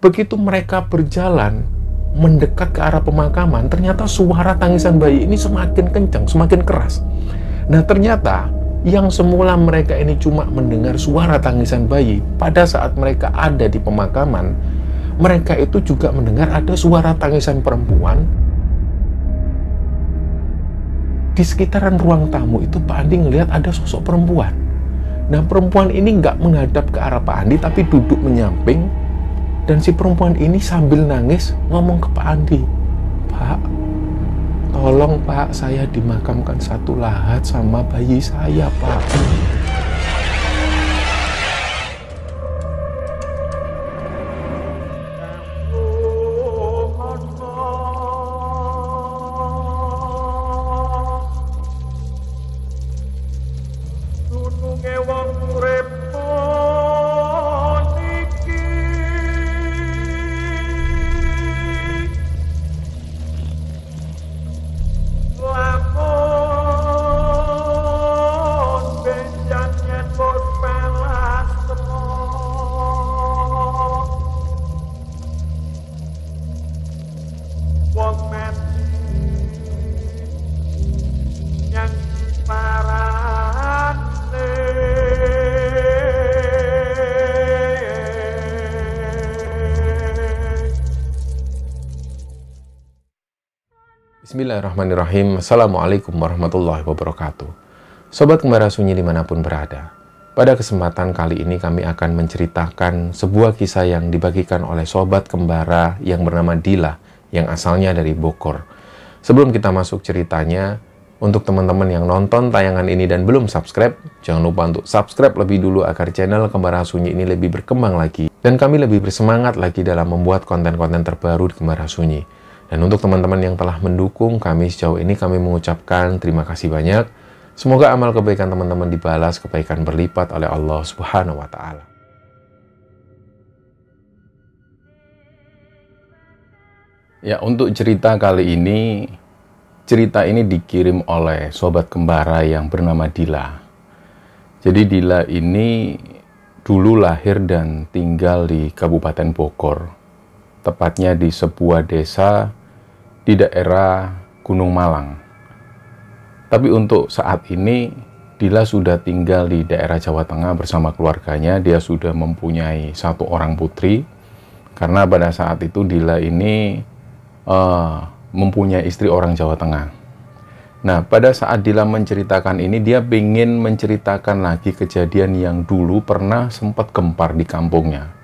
Begitu mereka berjalan mendekat ke arah pemakaman, ternyata suara tangisan bayi ini semakin kencang, semakin keras. Nah, ternyata yang semula mereka ini cuma mendengar suara tangisan bayi, pada saat mereka ada di pemakaman, mereka itu juga mendengar ada suara tangisan perempuan. Di sekitaran ruang tamu itu Pak Andi ngelihat ada sosok perempuan. Nah, perempuan ini nggak menghadap ke arah Pak Andi, tapi duduk menyamping. Dan si perempuan ini sambil nangis ngomong ke Pak Andi, "Pak, tolong Pak, saya dimakamkan satu lahat sama bayi saya, Pak." Bismillahirrahmanirrahim. Assalamualaikum warahmatullahi wabarakatuh. Sobat Kembara Sunyi dimanapun berada, pada kesempatan kali ini kami akan menceritakan sebuah kisah yang dibagikan oleh Sobat Kembara yang bernama Dila, yang asalnya dari Bogor. Sebelum kita masuk ceritanya, untuk teman-teman yang nonton tayangan ini dan belum subscribe, jangan lupa untuk subscribe lebih dulu agar channel Kembara Sunyi ini lebih berkembang lagi, dan kami lebih bersemangat lagi dalam membuat konten-konten terbaru di Kembara Sunyi. Dan untuk teman-teman yang telah mendukung kami sejauh ini, kami mengucapkan terima kasih banyak. Semoga amal kebaikan teman-teman dibalas kebaikan berlipat oleh Allah Subhanahu wa Ta'ala. Ya, untuk cerita kali ini, cerita ini dikirim oleh Sobat Kembara yang bernama Dila. Jadi Dila ini dulu lahir dan tinggal di Kabupaten Bogor, tepatnya di sebuah desa di daerah Gunung Malang. Tapi untuk saat ini, Dila sudah tinggal di daerah Jawa Tengah bersama keluarganya. Dia sudah mempunyai 1 orang putri, karena pada saat itu Dila ini mempunyai istri orang Jawa Tengah. Nah, pada saat Dila menceritakan ini, dia ingin menceritakan lagi kejadian yang dulu pernah sempat gempar di kampungnya.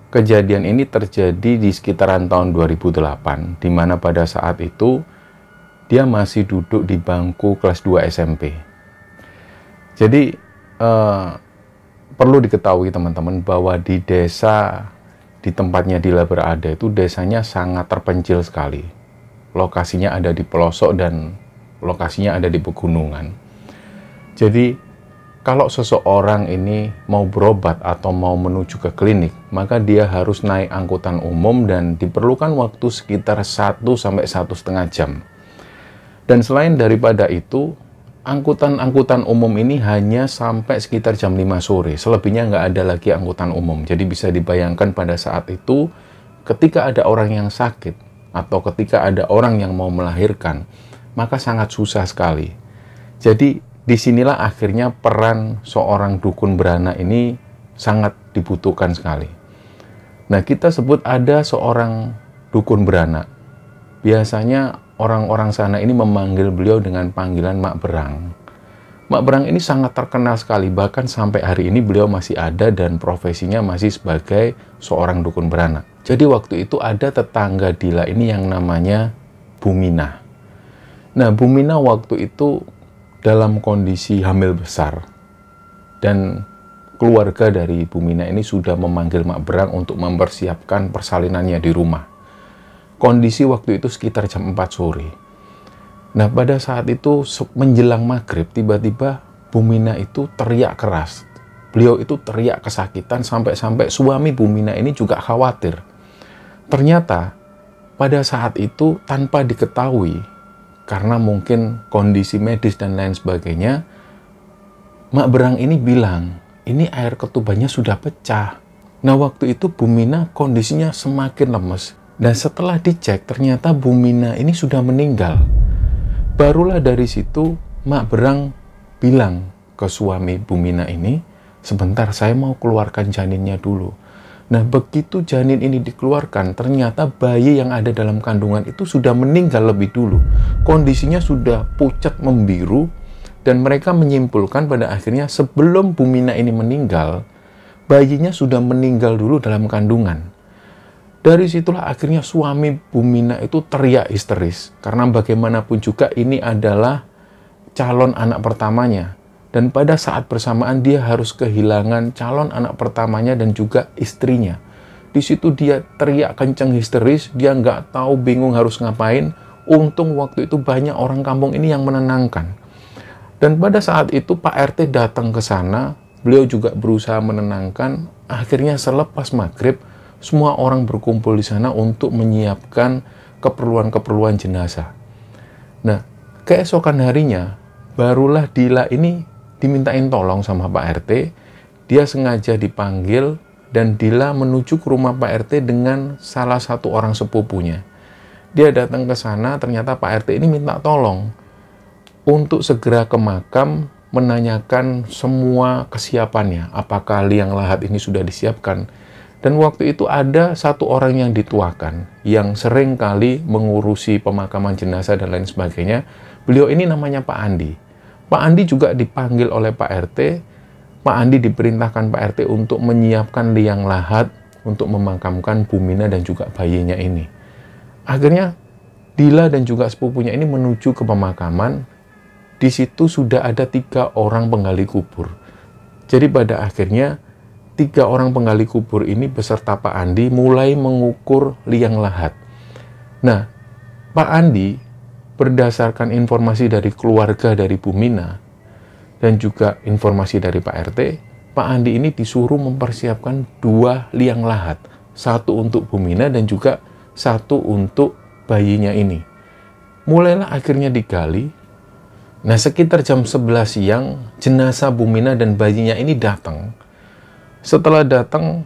Kejadian ini terjadi di sekitaran tahun 2008, di mana pada saat itu dia masih duduk di bangku kelas 2 SMP. Jadi perlu diketahui teman-teman bahwa di desa di tempatnya Dila berada itu desanya sangat terpencil sekali. Lokasinya ada di pelosok dan lokasinya ada di pegunungan. Jadi kalau seseorang ini mau berobat atau mau menuju ke klinik, maka dia harus naik angkutan umum dan diperlukan waktu sekitar 1-1,5 jam. Dan selain daripada itu, angkutan-angkutan umum ini hanya sampai sekitar jam 5 sore. Selebihnya nggak ada lagi angkutan umum. Jadi bisa dibayangkan pada saat itu, ketika ada orang yang sakit atau ketika ada orang yang mau melahirkan, maka sangat susah sekali. Jadi disinilah akhirnya peran seorang dukun beranak ini sangat dibutuhkan sekali. Nah, kita sebut ada seorang dukun beranak. Biasanya orang-orang sana ini memanggil beliau dengan panggilan Mak Berang. Mak Berang ini sangat terkenal sekali, bahkan sampai hari ini beliau masih ada dan profesinya masih sebagai seorang dukun beranak. Jadi waktu itu ada tetangga Dila ini yang namanya Bumina. Nah, Bumina waktu itu dalam kondisi hamil besar, dan keluarga dari Bumina ini sudah memanggil Mak Berang untuk mempersiapkan persalinannya di rumah. Kondisi waktu itu sekitar jam 4 sore. Nah, pada saat itu menjelang maghrib, tiba-tiba Bumina itu teriak keras. Beliau itu teriak kesakitan sampai-sampai suami Bumina ini juga khawatir. Ternyata pada saat itu tanpa diketahui, karena mungkin kondisi medis dan lain sebagainya, Mak Berang ini bilang, ini air ketubannya sudah pecah. Nah, waktu itu Bu Mina kondisinya semakin lemes. Dan setelah dicek, ternyata Bu Mina ini sudah meninggal. Barulah dari situ Mak Berang bilang ke suami Bu Mina ini, sebentar saya mau keluarkan janinnya dulu. Nah, begitu janin ini dikeluarkan, ternyata bayi yang ada dalam kandungan itu sudah meninggal lebih dulu. Kondisinya sudah pucat membiru, dan mereka menyimpulkan pada akhirnya sebelum Bu Mina ini meninggal, bayinya sudah meninggal dulu dalam kandungan. Dari situlah akhirnya suami Bu Mina itu teriak histeris. Karena bagaimanapun juga ini adalah calon anak pertamanya. Dan pada saat bersamaan dia harus kehilangan calon anak pertamanya dan juga istrinya. Di situ dia teriak kenceng histeris, dia nggak tahu, bingung harus ngapain. Untung waktu itu banyak orang kampung ini yang menenangkan. Dan pada saat itu Pak RT datang ke sana, beliau juga berusaha menenangkan. Akhirnya selepas maghrib, semua orang berkumpul di sana untuk menyiapkan keperluan-keperluan jenazah. Nah, keesokan harinya, barulah Dila ini dimintain tolong sama Pak RT. Dia sengaja dipanggil dan Dila menuju ke rumah Pak RT dengan salah satu orang sepupunya. Dia datang ke sana, ternyata Pak RT ini minta tolong untuk segera ke makam, menanyakan semua kesiapannya. Apakah liang lahat ini sudah disiapkan? Dan waktu itu ada satu orang yang dituakan, yang sering kali mengurusi pemakaman jenazah dan lain sebagainya. Beliau ini namanya Pak Andi. Pak Andi juga dipanggil oleh Pak RT. Pak Andi diperintahkan Pak RT untuk menyiapkan liang lahat untuk memakamkan Bu Mina dan juga bayinya ini. Akhirnya Dila dan juga sepupunya ini menuju ke pemakaman. Di situ sudah ada 3 orang penggali kubur. Jadi pada akhirnya 3 orang penggali kubur ini beserta Pak Andi mulai mengukur liang lahat. Nah, Pak Andi berdasarkan informasi dari keluarga dari Bu Mina dan juga informasi dari Pak RT, Pak Andi ini disuruh mempersiapkan 2 liang lahat. 1 untuk Bu Mina dan juga 1 untuk bayinya ini. Mulailah akhirnya digali. Nah, sekitar jam 11 siang, jenazah Bu Mina dan bayinya ini datang. Setelah datang,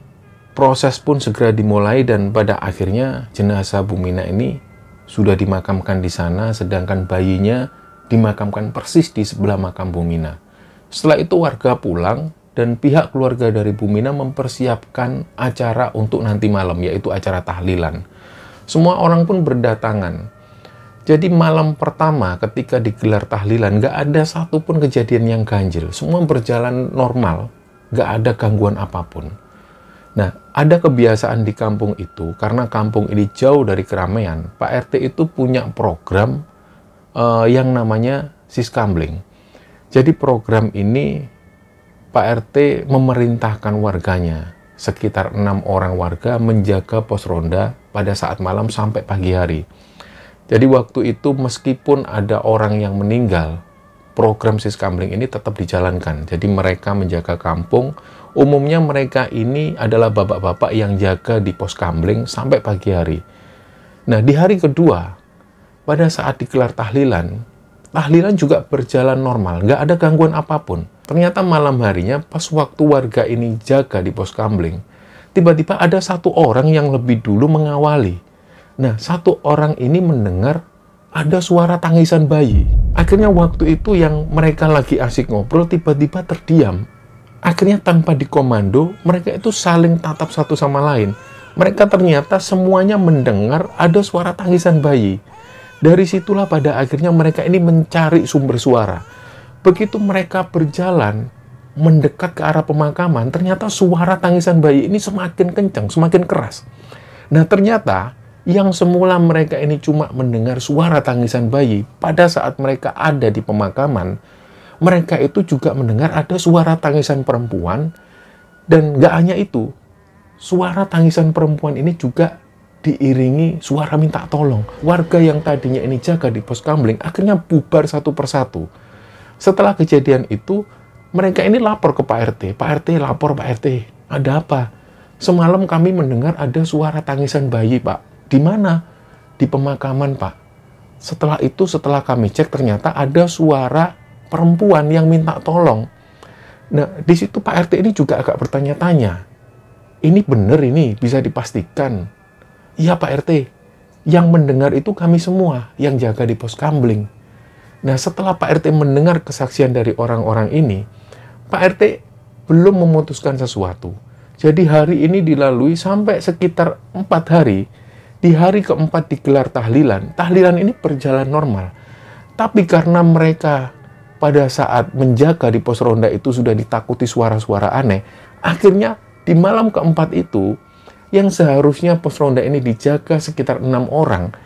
proses pun segera dimulai dan pada akhirnya jenazah Bu Mina ini sudah dimakamkan di sana, sedangkan bayinya dimakamkan persis di sebelah makam Bu Mina. Setelah itu warga pulang dan pihak keluarga dari Bu Mina mempersiapkan acara untuk nanti malam, yaitu acara tahlilan. Semua orang pun berdatangan. Jadi malam pertama ketika digelar tahlilan, nggak ada satupun kejadian yang ganjil. Semua berjalan normal. Nggak ada gangguan apapun. Nah, ada kebiasaan di kampung itu, karena kampung ini jauh dari keramaian, Pak RT itu punya program yang namanya Siskambling. Jadi program ini Pak RT memerintahkan warganya, sekitar 6 orang warga menjaga pos ronda pada saat malam sampai pagi hari. Jadi waktu itu meskipun ada orang yang meninggal, program Siskambling ini tetap dijalankan. Jadi mereka menjaga kampung. Umumnya mereka ini adalah bapak-bapak yang jaga di pos Kambling sampai pagi hari. Nah, di hari kedua, pada saat digelar tahlilan juga berjalan normal. Nggak ada gangguan apapun. Ternyata malam harinya, pas waktu warga ini jaga di pos Kambling, tiba-tiba ada 1 orang yang lebih dulu mengawali. Nah, 1 orang ini mendengar ada suara tangisan bayi. Akhirnya waktu itu yang mereka lagi asik ngobrol, tiba-tiba terdiam. Akhirnya tanpa dikomando, mereka itu saling tatap satu sama lain. Mereka ternyata semuanya mendengar ada suara tangisan bayi. Dari situlah pada akhirnya mereka ini mencari sumber suara. Begitu mereka berjalan, mendekat ke arah pemakaman, ternyata suara tangisan bayi ini semakin kencang, semakin keras. Nah, ternyata yang semula mereka ini cuma mendengar suara tangisan bayi, pada saat mereka ada di pemakaman, mereka itu juga mendengar ada suara tangisan perempuan, dan gak hanya itu, suara tangisan perempuan ini juga diiringi suara minta tolong. Warga yang tadinya ini jaga di pos Kambling akhirnya bubar satu persatu. Setelah kejadian itu, mereka ini lapor ke Pak RT. Pak RT lapor, Pak RT, ada apa? Semalam kami mendengar ada suara tangisan bayi, Pak. Di mana? Di pemakaman, Pak. Setelah itu, setelah kami cek, ternyata ada suara perempuan yang minta tolong. Nah, di situ Pak RT ini juga agak bertanya-tanya. Ini benar ini, bisa dipastikan. Iya Pak RT, yang mendengar itu kami semua yang jaga di pos Kambling. Nah setelah Pak RT mendengar kesaksian dari orang-orang ini, Pak RT belum memutuskan sesuatu. Jadi hari ini dilalui sampai sekitar 4 hari. Di hari keempat digelar tahlilan. Tahlilan ini berjalan normal. Tapi karena mereka pada saat menjaga di pos ronda itu sudah ditakuti suara-suara aneh, akhirnya di malam keempat itu, yang seharusnya pos ronda ini dijaga sekitar 6 orang,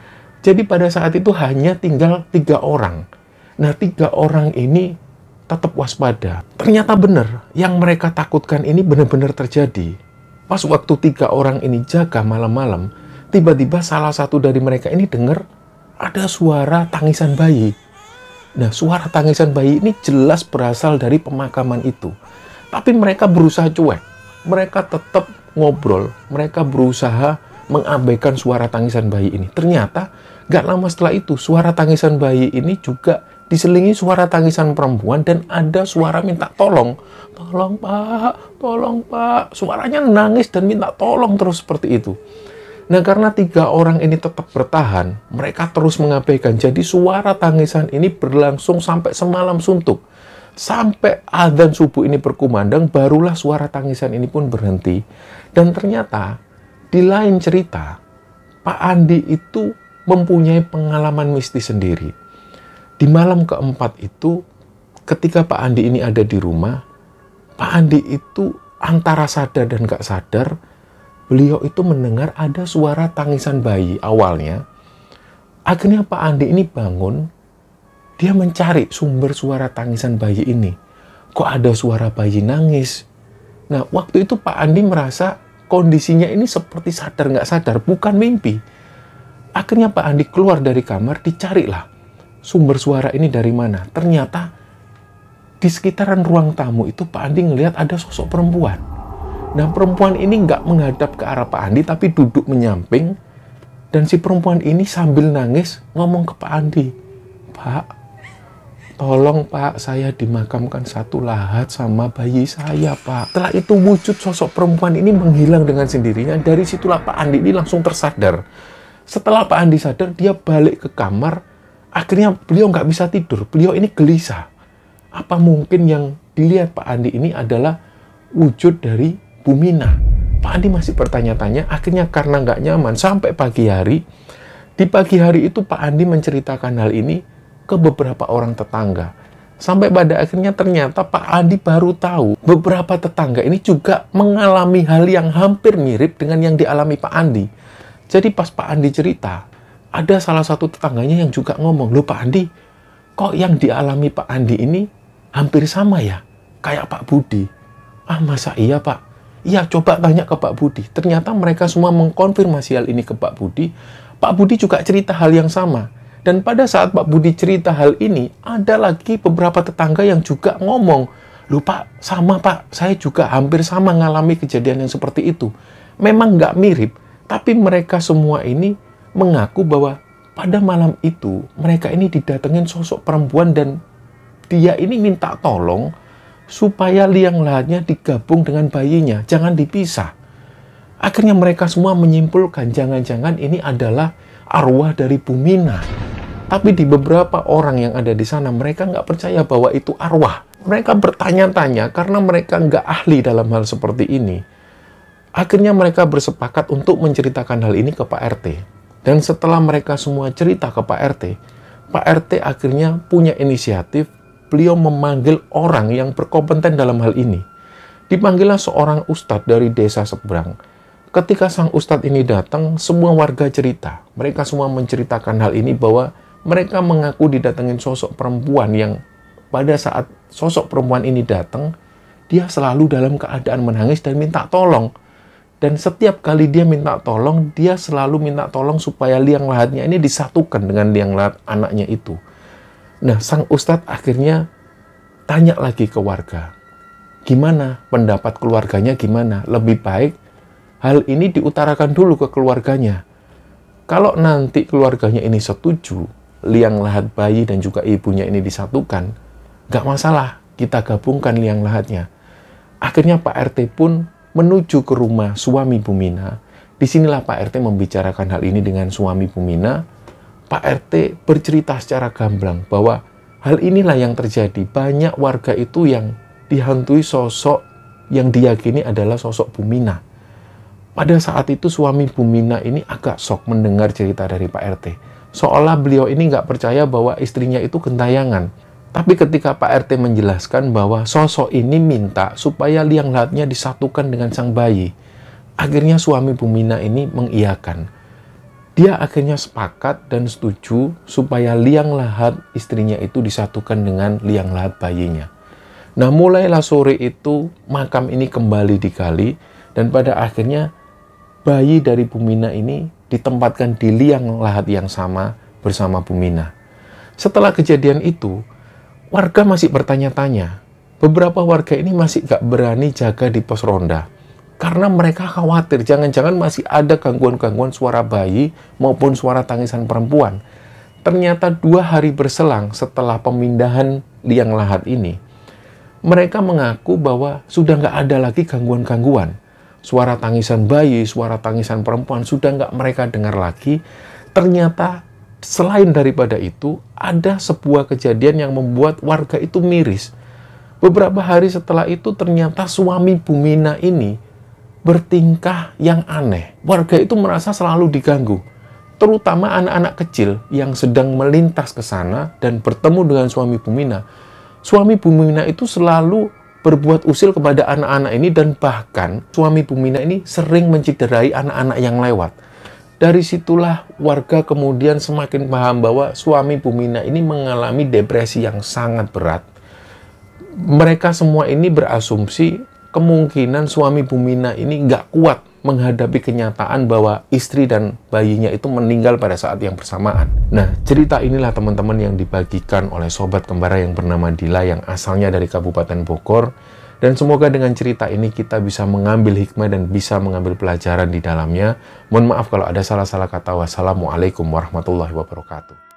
jadi pada saat itu hanya tinggal 3 orang. Nah, 3 orang ini tetap waspada. Ternyata benar, yang mereka takutkan ini benar-benar terjadi. Pas waktu 3 orang ini jaga malam-malam, tiba-tiba salah satu dari mereka ini dengar ada suara tangisan bayi. Nah, suara tangisan bayi ini jelas berasal dari pemakaman itu. Tapi mereka berusaha cuek. Mereka tetap ngobrol. Mereka berusaha mengabaikan suara tangisan bayi ini. Ternyata, gak lama setelah itu, suara tangisan bayi ini juga diselingi suara tangisan perempuan dan ada suara minta tolong. Tolong Pak, tolong Pak. Suaranya nangis dan minta tolong terus seperti itu. Nah, karena 3 orang ini tetap bertahan, mereka terus mengabaikan. Jadi suara tangisan ini berlangsung sampai semalam suntuk. Sampai adzan subuh ini berkumandang, barulah suara tangisan ini pun berhenti. Dan ternyata, di lain cerita, Pak Andi itu mempunyai pengalaman mistis sendiri. Di malam keempat itu, ketika Pak Andi ini ada di rumah, Pak Andi itu antara sadar dan gak sadar, beliau itu mendengar ada suara tangisan bayi awalnya. Akhirnya Pak Andi ini bangun, dia mencari sumber suara tangisan bayi ini. Kok ada suara bayi nangis? Nah, waktu itu Pak Andi merasa kondisinya ini seperti sadar nggak sadar, bukan mimpi. Akhirnya Pak Andi keluar dari kamar, dicarilah sumber suara ini dari mana. Ternyata di sekitaran ruang tamu itu Pak Andi ngelihat ada sosok perempuan. Nah, perempuan ini nggak menghadap ke arah Pak Andi, tapi duduk menyamping. Dan si perempuan ini sambil nangis ngomong ke Pak Andi, Pak, tolong Pak, saya dimakamkan satu lahat sama bayi saya Pak. Setelah itu wujud sosok perempuan ini menghilang dengan sendirinya. Dari situlah Pak Andi ini langsung tersadar. Setelah Pak Andi sadar, dia balik ke kamar. Akhirnya beliau nggak bisa tidur. Beliau ini gelisah. Apa mungkin yang dilihat Pak Andi ini adalah wujud dari Bu Mina? Pak Andi masih bertanya-tanya. Akhirnya karena nggak nyaman sampai pagi hari. Di pagi hari itu Pak Andi menceritakan hal ini ke beberapa orang tetangga. Sampai pada akhirnya ternyata Pak Andi baru tahu beberapa tetangga ini juga mengalami hal yang hampir mirip dengan yang dialami Pak Andi. Jadi pas Pak Andi cerita, ada salah satu tetangganya yang juga ngomong, loh Pak Andi, kok yang dialami Pak Andi ini hampir sama ya? Kayak Pak Budi. Ah masa iya Pak? Iya coba tanya ke Pak Budi. Ternyata mereka semua mengkonfirmasi hal ini ke Pak Budi. Pak Budi juga cerita hal yang sama. Dan pada saat Pak Budi cerita hal ini, ada lagi beberapa tetangga yang juga ngomong, loh Pak, sama Pak, saya juga hampir sama ngalami kejadian yang seperti itu. Memang nggak mirip, tapi mereka semua ini mengaku bahwa pada malam itu, mereka ini didatengin sosok perempuan dan dia ini minta tolong supaya liang lahatnya digabung dengan bayinya, jangan dipisah. Akhirnya mereka semua menyimpulkan, jangan-jangan ini adalah arwah dari Bu Mina. Tapi di beberapa orang yang ada di sana, mereka nggak percaya bahwa itu arwah. Mereka bertanya-tanya karena mereka nggak ahli dalam hal seperti ini. Akhirnya mereka bersepakat untuk menceritakan hal ini ke Pak RT. Dan setelah mereka semua cerita ke Pak RT akhirnya punya inisiatif, beliau memanggil orang yang berkompeten dalam hal ini. Dipanggillah seorang ustadz dari desa seberang. Ketika sang ustadz ini datang, semua warga cerita. Mereka semua menceritakan hal ini bahwa mereka mengaku didatengin sosok perempuan yang pada saat sosok perempuan ini datang, dia selalu dalam keadaan menangis dan minta tolong. Dan setiap kali dia minta tolong, dia selalu minta tolong supaya liang lahatnya ini disatukan dengan liang lahat anaknya itu. Nah, sang ustadz akhirnya tanya lagi ke warga. Gimana pendapat keluarganya gimana? Lebih baik hal ini diutarakan dulu ke keluarganya. Kalau nanti keluarganya ini setuju, liang lahat bayi dan juga ibunya ini disatukan, nggak masalah, kita gabungkan liang lahatnya. Akhirnya Pak RT pun menuju ke rumah suami Bu Mina. Disinilah Pak RT membicarakan hal ini dengan suami Bu Mina. Pak RT bercerita secara gamblang bahwa hal inilah yang terjadi. Banyak warga itu yang dihantui sosok yang diyakini adalah sosok Bu Mina. Pada saat itu suami Bu Mina ini agak shock mendengar cerita dari Pak RT. Seolah beliau ini nggak percaya bahwa istrinya itu gentayangan. Tapi ketika Pak RT menjelaskan bahwa sosok ini minta supaya liang lahatnya disatukan dengan sang bayi, akhirnya suami Bu Mina ini mengiyakan. Dia akhirnya sepakat dan setuju supaya liang lahat istrinya itu disatukan dengan liang lahat bayinya. Nah, mulailah sore itu makam ini kembali digali dan pada akhirnya bayi dari Bu Mina ini ditempatkan di liang lahat yang sama bersama Bu Mina. Setelah kejadian itu, warga masih bertanya-tanya. Beberapa warga ini masih gak berani jaga di pos ronda. Karena mereka khawatir jangan-jangan masih ada gangguan-gangguan suara bayi maupun suara tangisan perempuan. Ternyata 2 hari berselang setelah pemindahan liang lahat ini, mereka mengaku bahwa sudah gak ada lagi gangguan-gangguan. Suara tangisan bayi, suara tangisan perempuan sudah nggak mereka dengar lagi. Ternyata selain daripada itu, ada sebuah kejadian yang membuat warga itu miris. Beberapa hari setelah itu ternyata suami Bu Mina ini bertingkah yang aneh. Warga itu merasa selalu diganggu. Terutama anak-anak kecil yang sedang melintas ke sana dan bertemu dengan suami Bu Mina. Suami Bu Mina itu selalu berbuat usil kepada anak-anak ini dan bahkan suami Bu Mina ini sering menciderai anak-anak yang lewat. Dari situlah warga kemudian semakin paham bahwa suami Bu Mina ini mengalami depresi yang sangat berat. Mereka semua ini berasumsi kemungkinan suami Bu Mina ini nggak kuat menghadapi kenyataan bahwa istri dan bayinya itu meninggal pada saat yang bersamaan. Nah, cerita inilah teman-teman yang dibagikan oleh sobat kembara yang bernama Dila yang asalnya dari Kabupaten Bogor. Dan semoga dengan cerita ini kita bisa mengambil hikmah dan bisa mengambil pelajaran di dalamnya. Mohon maaf kalau ada salah-salah kata. Wassalamualaikum warahmatullahi wabarakatuh.